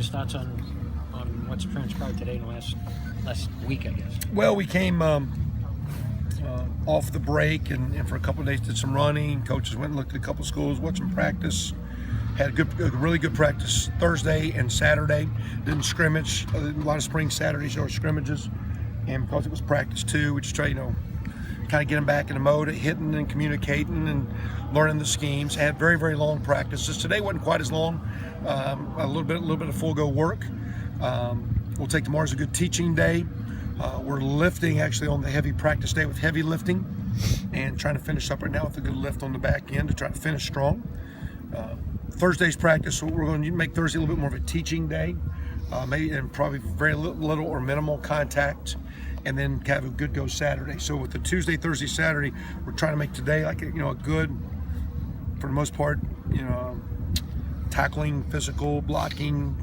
Just thoughts on what's transpired today in the last week, I guess. Well, we came off the break and for a couple of days did some running. Coaches went and looked at a couple of schools, watched some practice. Had a really good practice Thursday and Saturday. Didn't scrimmage. A lot of spring Saturdays or scrimmages, and because it was practice too, we just try kind of get them back in the mode of hitting and communicating and learning the schemes. Had very long practices. Today wasn't quite as long. A little bit of full go work. We'll take tomorrow as a good teaching day. We're lifting actually on the heavy practice day with heavy lifting, and trying to finish up right now with a good lift on the back end to try to finish strong. Thursday's practice, we're going to make Thursday a little bit more of a teaching day, maybe and probably very little or minimal contact, and then have a good go Saturday. So with the Tuesday, Thursday, Saturday, we're trying to make today like a good, for the most part, tackling, physical, blocking,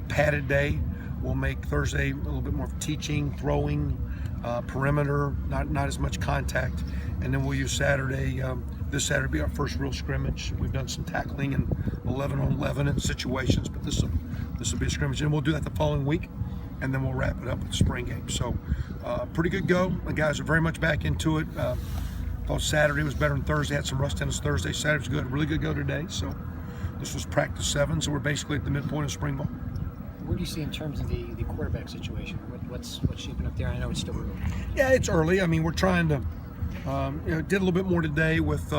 padded day. We'll make Thursday a little bit more of teaching, throwing, perimeter, not as much contact, and then we'll use Saturday. This Saturday will be our first real scrimmage. We've done some tackling and 11-on-11 in situations, but this will be a scrimmage, and we'll do that the following week, and then we'll wrap it up with the spring game. So, pretty good go. The guys are very much back into it. Thought Saturday was better than Thursday. Had some rust in us Thursday. Saturday was good. Really good go today. So, this was practice 7. So we're basically at the midpoint of spring ball. What do you see in terms of the quarterback situation? What's shaping up there? I know it's still early. Yeah, it's early. I mean, we're trying to. Did a little bit more today with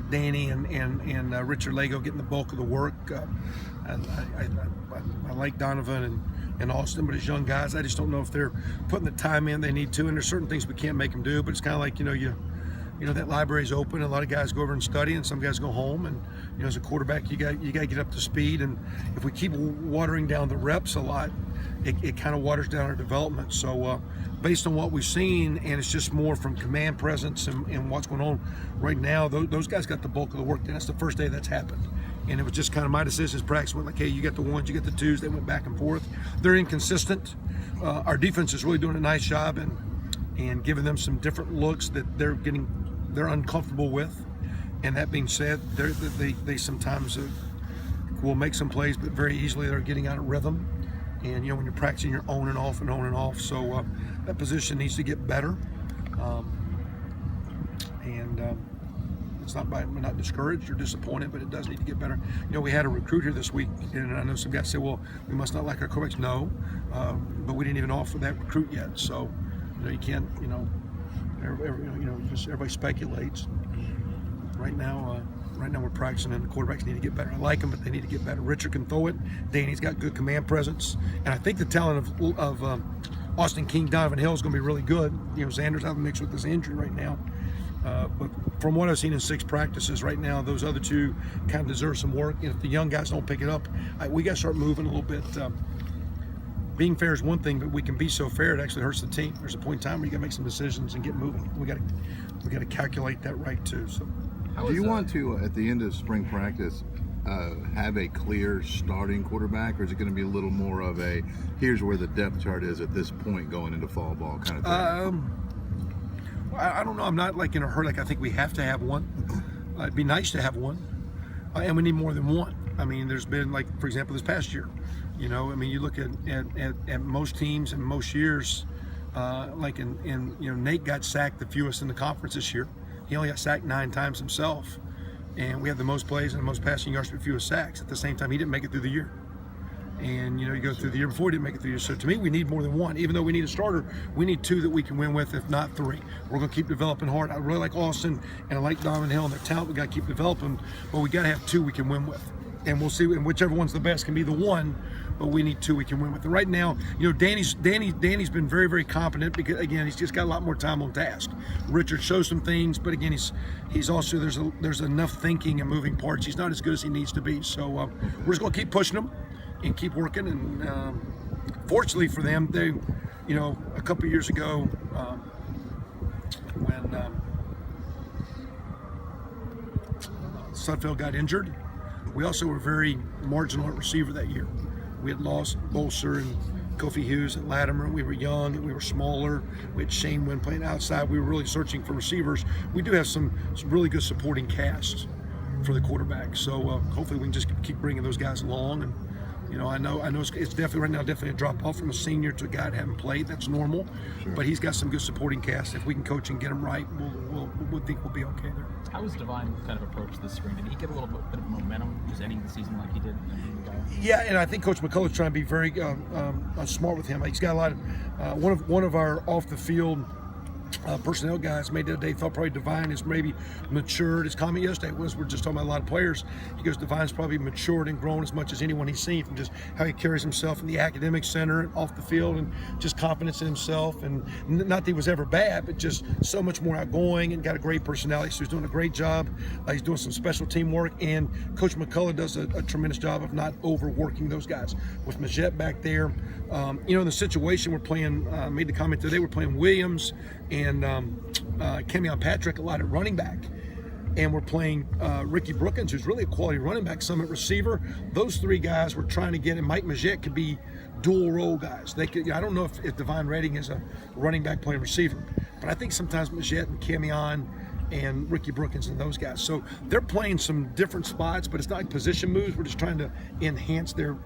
Danny and Richard Lego getting the bulk of the work. I like Donovan and Austin, but as young guys, I just don't know if they're putting the time in they need to. And there's certain things we can't make them do. But it's kind of like that library's open. A lot of guys go over and study, and some guys go home. And as a quarterback, you got to get up to speed. And if we keep watering down the reps a lot, it kind of waters down our development. So based on what we've seen, and it's just more from command presence and what's going on right now, those guys got the bulk of the work. And that's the first day that's happened. And it was just kind of my decisions. Practice went like, hey, you got the ones, you got the twos. They went back and forth. They're inconsistent. Our defense is really doing a nice job and giving them some different looks that they're uncomfortable with. And that being said, they sometimes will make some plays, but very easily they're getting out of rhythm. And when you're practicing, you're on and off and on and off. So that position needs to get better. It's not we're not discouraged or disappointed, but it does need to get better. We had a recruit here this week, and I know some guys say, well, we must not like our quarterbacks. No, but we didn't even offer that recruit yet. So you can't, everybody speculates. Right now we're practicing, and the quarterbacks need to get better. I like them, but they need to get better. Richard can throw it. Danny's got good command presence, and I think the talent of Austin King, Donovan Hill is going to be really good. Xander's out of the mix with this injury right now, but from what I've seen in 6 practices right now, those other 2 kind of deserve some work. And if the young guys don't pick it up, we got to start moving a little bit. Being fair is one thing, but we can be so fair it actually hurts the team. There's a point in time where you got to make some decisions and get moving. We got to calculate that right too. So. Do you want to, at the end of spring practice, have a clear starting quarterback, or is it going to be a little more of a, here's where the depth chart is at this point going into fall ball kind of thing? I don't know. I'm not in a hurry. I think we have to have one. It'd be nice to have one, and we need more than one. I mean, there's been for example, this past year. You look at most teams and most years. Nate got sacked the fewest in the conference this year. He only got sacked 9 times himself, and we had the most plays and the most passing yards but fewest sacks. At the same time, he didn't make it through the year. And you go through the year before, he didn't make it through the year. So to me, we need more than one. Even though we need a starter, we need 2 that we can win with, if not 3. We're going to keep developing hard. I really like Austin and I like Donovan Hill and their talent. We got to keep developing, but we got to have 2 we can win with. And we'll see, and whichever one's the best can be the one, but we need 2 we can win with. And right now, Danny's been very, very competent because, again, he's just got a lot more time on task. Richard shows some things, but again, he's also, there's enough thinking and moving parts. He's not as good as he needs to be. So we're just going to keep pushing him and keep working. And fortunately for them, they, a couple of years ago, when Sudfeld got injured, we also were very marginal at receiver that year. We had lost Bolser and Kofi Hughes and Latimer. We were young and we were smaller. We had Shane Wynn playing outside. We were really searching for receivers. We do have some really good supporting cast. for the quarterback. So hopefully we can just keep bringing those guys along. And I know it's definitely right now definitely a drop off from a senior to a guy that haven't played. That's normal, Sure. but he's got some good supporting cast. If we can coach and get him right, we'll think we'll be okay there. How was Divine kind of approached this spring? Did he get a little bit of momentum just ending the season like he did? Yeah, and I think Coach McCullough's trying to be very smart with him. He's got a lot of one of our off the field personnel guys made the other day thought probably Divine is maybe matured. His comment yesterday was, we're just talking about a lot of players. He goes, Divine's probably matured and grown as much as anyone he's seen from just how he carries himself in the academic center and off the field, and just confidence in himself. And not that he was ever bad, but just so much more outgoing and got a great personality. So he's doing a great job. He's doing some special team work, and Coach McCullough does a tremendous job of not overworking those guys. With Majette back there, in the situation we're playing, made the comment today, we're playing Williams and Kemion Patrick a lot at running back, and we're playing Ricky Brookins, who's really a quality running back, some at receiver. Those three guys we're trying to get, and Mike Majette could be dual role guys. They could. I don't know if Divine Redding is a running back playing receiver, but I think sometimes Majette and Kemion and Ricky Brookins and those guys. So they're playing some different spots, but it's not like position moves. We're just trying to enhance their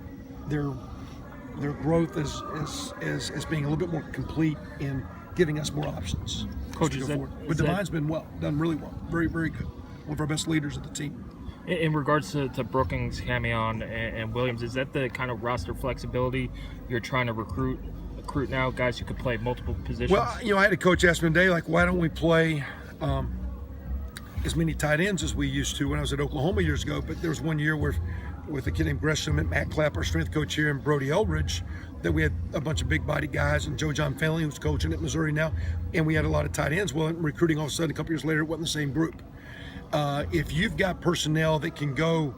growth as being a little bit more complete in giving us more options. Coach, but Divine's been done really well, very, very good. One of our best leaders of the team. In regards to Brookings, Kamion, and Williams, is that the kind of roster flexibility you're trying to recruit now, guys who could play multiple positions? Well, I had a coach ask me today, like, why don't we play as many tight ends as we used to when I was at Oklahoma years ago? But there was one year where, with a kid named Gresham and Matt Clapp, our strength coach here, and Brody Eldridge, that we had a bunch of big body guys, and Joe John Finley, who's coaching at Missouri now, and we had a lot of tight ends. Well, in recruiting, all of a sudden, a couple years later, it wasn't the same group. If you've got personnel that can go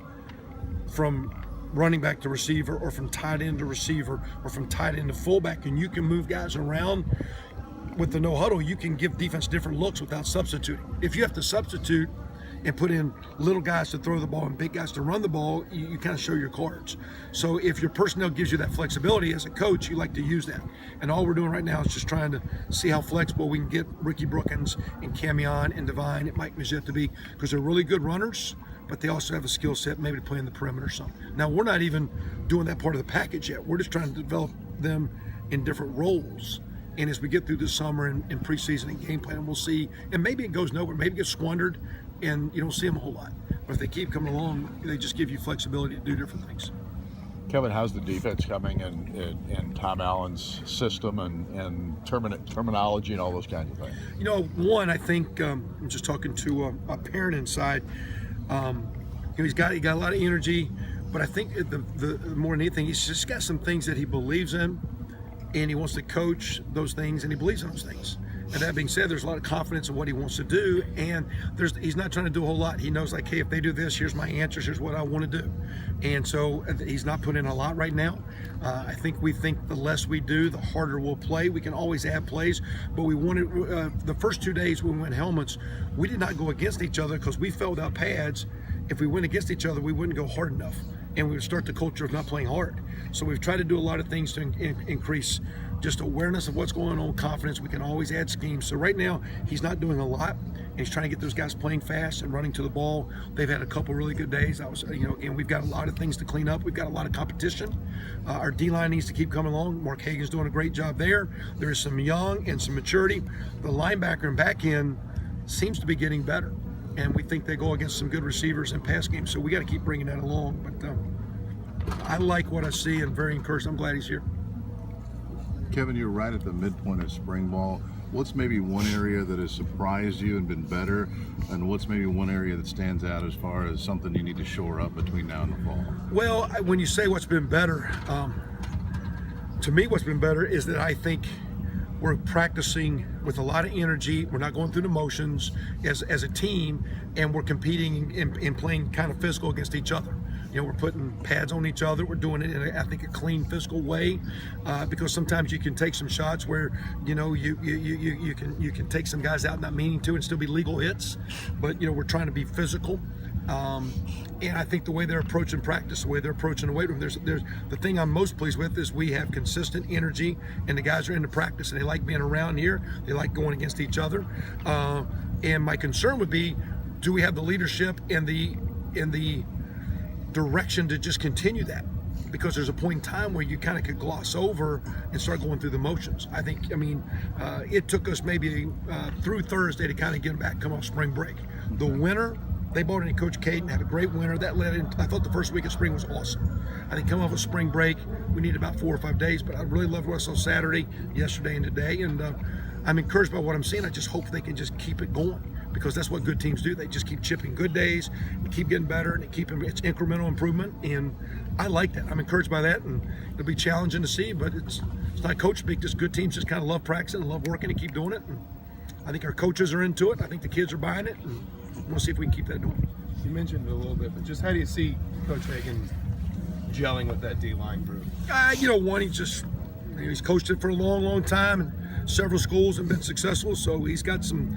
from running back to receiver, or from tight end to receiver, or from tight end to fullback, and you can move guys around with the no huddle, you can give defense different looks without substituting. If you have to substitute and put in little guys to throw the ball and big guys to run the ball, you kind of show your cards. So if your personnel gives you that flexibility as a coach, you like to use that. And all we're doing right now is just trying to see how flexible we can get Ricky Brookins and Kamion and Divine and Mike Majette to be, because they're really good runners, but they also have a skill set maybe to play in the perimeter or something. Now, we're not even doing that part of the package yet. We're just trying to develop them in different roles. And as we get through this summer and preseason and game plan, we'll see. And maybe it goes nowhere, maybe it gets squandered, and you don't see them a whole lot. But if they keep coming along, they just give you flexibility to do different things. Kevin, how's the defense coming in Tom Allen's system and terminology and all those kinds of things? One, I think I'm just talking to a parent inside. He's got a lot of energy, but I think the more than anything, he's just got some things that he believes in, and he wants to coach those things, and he believes in those things. And that being said, there's a lot of confidence in what he wants to do, and he's not trying to do a whole lot. He knows, like, hey, if they do this, here's my answers, here's what I want to do. And so he's not putting in a lot right now. We think the less we do, the harder we'll play. We can always add plays, but we wanted, the first 2 days when we went helmets, we did not go against each other because we felt without pads, if we went against each other, we wouldn't go hard enough, and we would start the culture of not playing hard. So we've tried to do a lot of things to increase just awareness of what's going on, confidence. We can always add schemes. So right now, he's not doing a lot, and he's trying to get those guys playing fast and running to the ball. They've had a couple really good days. And we've got a lot of things to clean up. We've got a lot of competition. Our D-line needs to keep coming along. Mark Hagan's doing a great job there. There's some young and some maturity. The linebacker and back end seems to be getting better, and we think they go against some good receivers and pass games. So we got to keep bringing that along. But I like what I see and very encouraged. I'm glad he's here. Kevin, you're right at the midpoint of spring ball. What's maybe one area that has surprised you and been better, and what's maybe one area that stands out as far as something you need to shore up between now and the fall? Well, when you say what's been better, to me what's been better is that I think we're practicing with a lot of energy. We're not going through the motions as a team, and we're competing and playing kind of physical against each other. We're putting pads on each other. We're doing it in, I think, a clean, physical way, because sometimes you can take some shots where, you can take some guys out not meaning to and still be legal hits. But, we're trying to be physical. And I think the way they're approaching practice, the way they're approaching the weight room, there's the thing I'm most pleased with is we have consistent energy, and the guys are into practice, and they like being around here. They like going against each other. And my concern would be, do we have the leadership and the in the direction to just continue that, because there's a point in time where you kind of could gloss over and start going through the motions. It took us maybe through Thursday to kind of get them back, come off spring break. The winter, they brought in Coach Caden, had a great winter. That led in, I thought the first week of spring was awesome. I think coming off of spring break, we needed about 4 or 5 days, but I really loved what I saw Saturday, yesterday, and today. And I'm encouraged by what I'm seeing. I just hope they can just keep it going, because that's what good teams do. They just keep chipping good days, and keep getting better, and it's incremental improvement. And I like that. I'm encouraged by that, and it'll be challenging to see, but it's not coach speak. Just good teams just kind of love practicing and love working and keep doing it. And I think our coaches are into it. I think the kids are buying it, and we'll see if we can keep that going. You mentioned it a little bit, but just how do you see Coach Hagan gelling with that D-line group? He's coached it for a long, long time, and several schools have been successful, so he's got some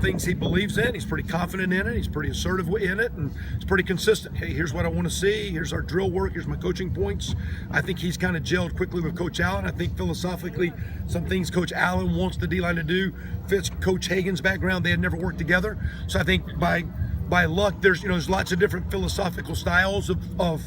things he believes in. He's pretty confident in it. He's pretty assertive in it, and it's pretty consistent. Hey, here's what I want to see. Here's our drill work. Here's my coaching points. I think he's kind of gelled quickly with Coach Allen. I think philosophically, some things Coach Allen wants the D-line to do fits Coach Hagan's background. They had never worked together, so I think by luck, there's lots of different philosophical styles of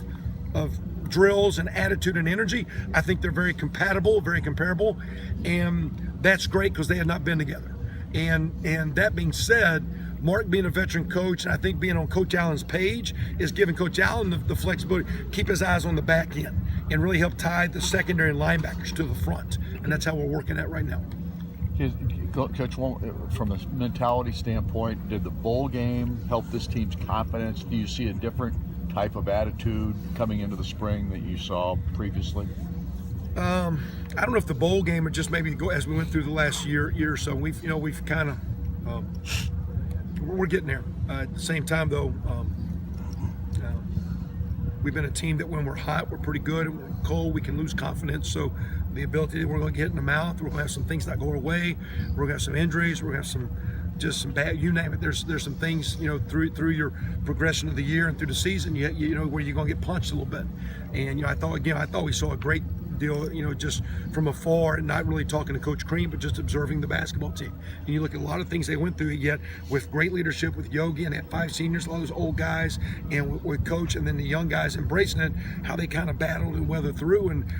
drills and attitude and energy. I think they're very compatible, very comparable, and that's great because they had not been together. And that being said, Mark being a veteran coach, and I think being on Coach Allen's page, is giving Coach Allen the flexibility, keep his eyes on the back end, and really help tie the secondary and linebackers to the front. And that's how we're working at right now. Coach, from a mentality standpoint, did the bowl game help this team's confidence? Do you see a different type of attitude coming into the spring that you saw previously? I don't know if the bowl game, or just maybe as we went through the last year or so, we've kind of we're getting there. At the same time, though, we've been a team that when we're hot, we're pretty good, and when we're cold, we can lose confidence. So the ability that we're going to get in the mouth, we're going to have some things not going away. We're going to have some injuries. We're going to have some bad, you name it. There's some things, through your progression of the year and through the season, you know where you're going to get punched a little bit. And I thought we saw a great deal, just from afar, and not really talking to Coach Crean, but just observing the basketball team. And you look at a lot of things they went through, yet with great leadership with Yogi and at 5 seniors, a lot of those old guys, and with Coach, and then the young guys embracing it, how they kind of battled and weathered through, and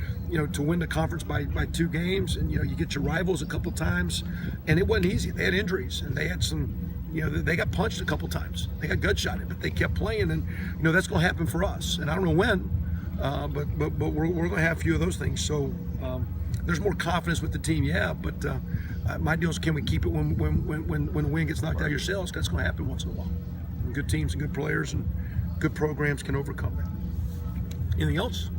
to win the conference by 2 games, and you get your rivals a couple times, and it wasn't easy. They had injuries, and they had some. They got punched a couple times. They got gut shotted, but they kept playing, and that's going to happen for us. And I don't know when, but we're going to have a few of those things. So there's more confidence with the team, but my deal is, can we keep it when the wind gets knocked out of your sails? That's going to happen once in a while. And good teams and good players and good programs can overcome that. Anything else?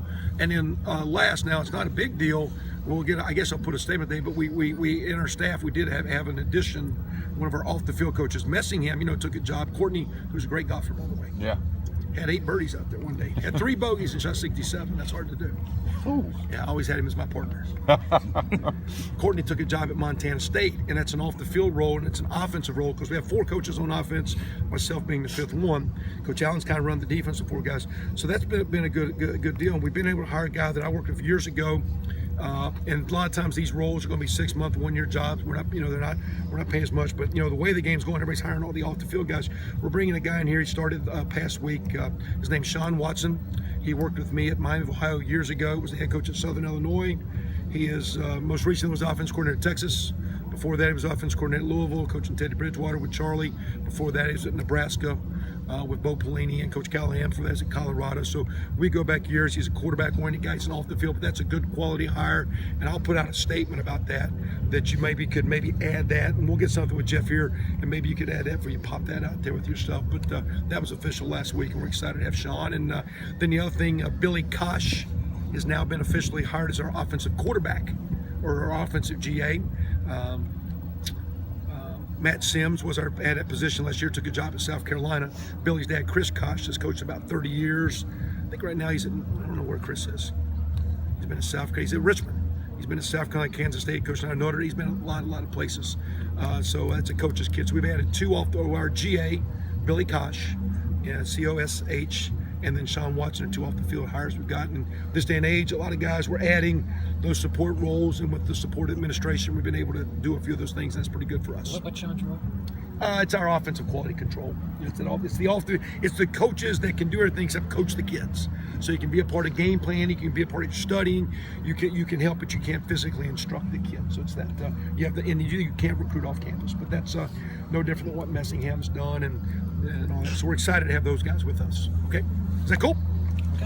And then last, now it's not a big deal. We'll get. I guess I'll put a statement there. But we in our staff, we did have an addition. One of our off the field coaches, Messingham, took a job. Courtney, who's a great golfer, by the way. Yeah. Had 8 birdies out there one day. Had 3 bogeys and shot 67. That's hard to do. Ooh. Yeah, I always had him as my partner. Courtney took a job at Montana State, and that's an off the field role, and it's an offensive role because we have 4 coaches on offense, myself being the 5th one. Coach Allen's kind of run the defense with 4 guys. So that's been a good deal. And we've been able to hire a guy that I worked with years ago. And a lot of times these roles are going to be 6-month, 1-year jobs. We're not paying as much, but the way the game's going, everybody's hiring all the off the field guys. We're bringing a guy in here. He started past week. His name's Sean Watson. He worked with me at Miami of Ohio years ago. Was the head coach at Southern Illinois. He is most recently was offense coordinator at Texas. Before that, he was offense coordinator at Louisville, coaching Teddy Bridgewater with Charlie. Before that, he was at Nebraska with Bo Pelini and Coach Callahan. Before that, he was at Colorado. So we go back years. He's a quarterback-oriented guy. He's an off the field, but that's a good quality hire. And I'll put out a statement about that you could add that. And we'll get something with Jeff here, and maybe you could add that for you, pop that out there with your stuff. But that was official last week, and we're excited to have Sean. And then the other thing, Billy Kosh has now been officially hired as our offensive quarterback, or our offensive GA. Matt Sims was at that position last year, took a job at South Carolina. Billy's dad, Chris Kosh, has coached about 30 years. I think right now he's I don't know where Chris is. He's been at South Carolina. He's at Richmond. He's been at South Carolina, Kansas State, coaching out Notre Dame. He's been a lot of places. So that's a coach's kid. So we've added 2 off our GA, Billy Kosh, COSH, and then Sean Watson, 2 off the field hires we've gotten. This day and age, a lot of guys, we're adding those support roles, and with the support administration, we've been able to do a few of those things. That's pretty good for us. What's Sean's role? It's our offensive quality control. It's the coaches that can do everything except coach the kids. So you can be a part of game plan, you can be a part of studying, you can help, but you can't physically instruct the kids. So it's that you have you can't recruit off campus, but that's no different than what Messingham's done and all that. So we're excited to have those guys with us. Okay, is that cool?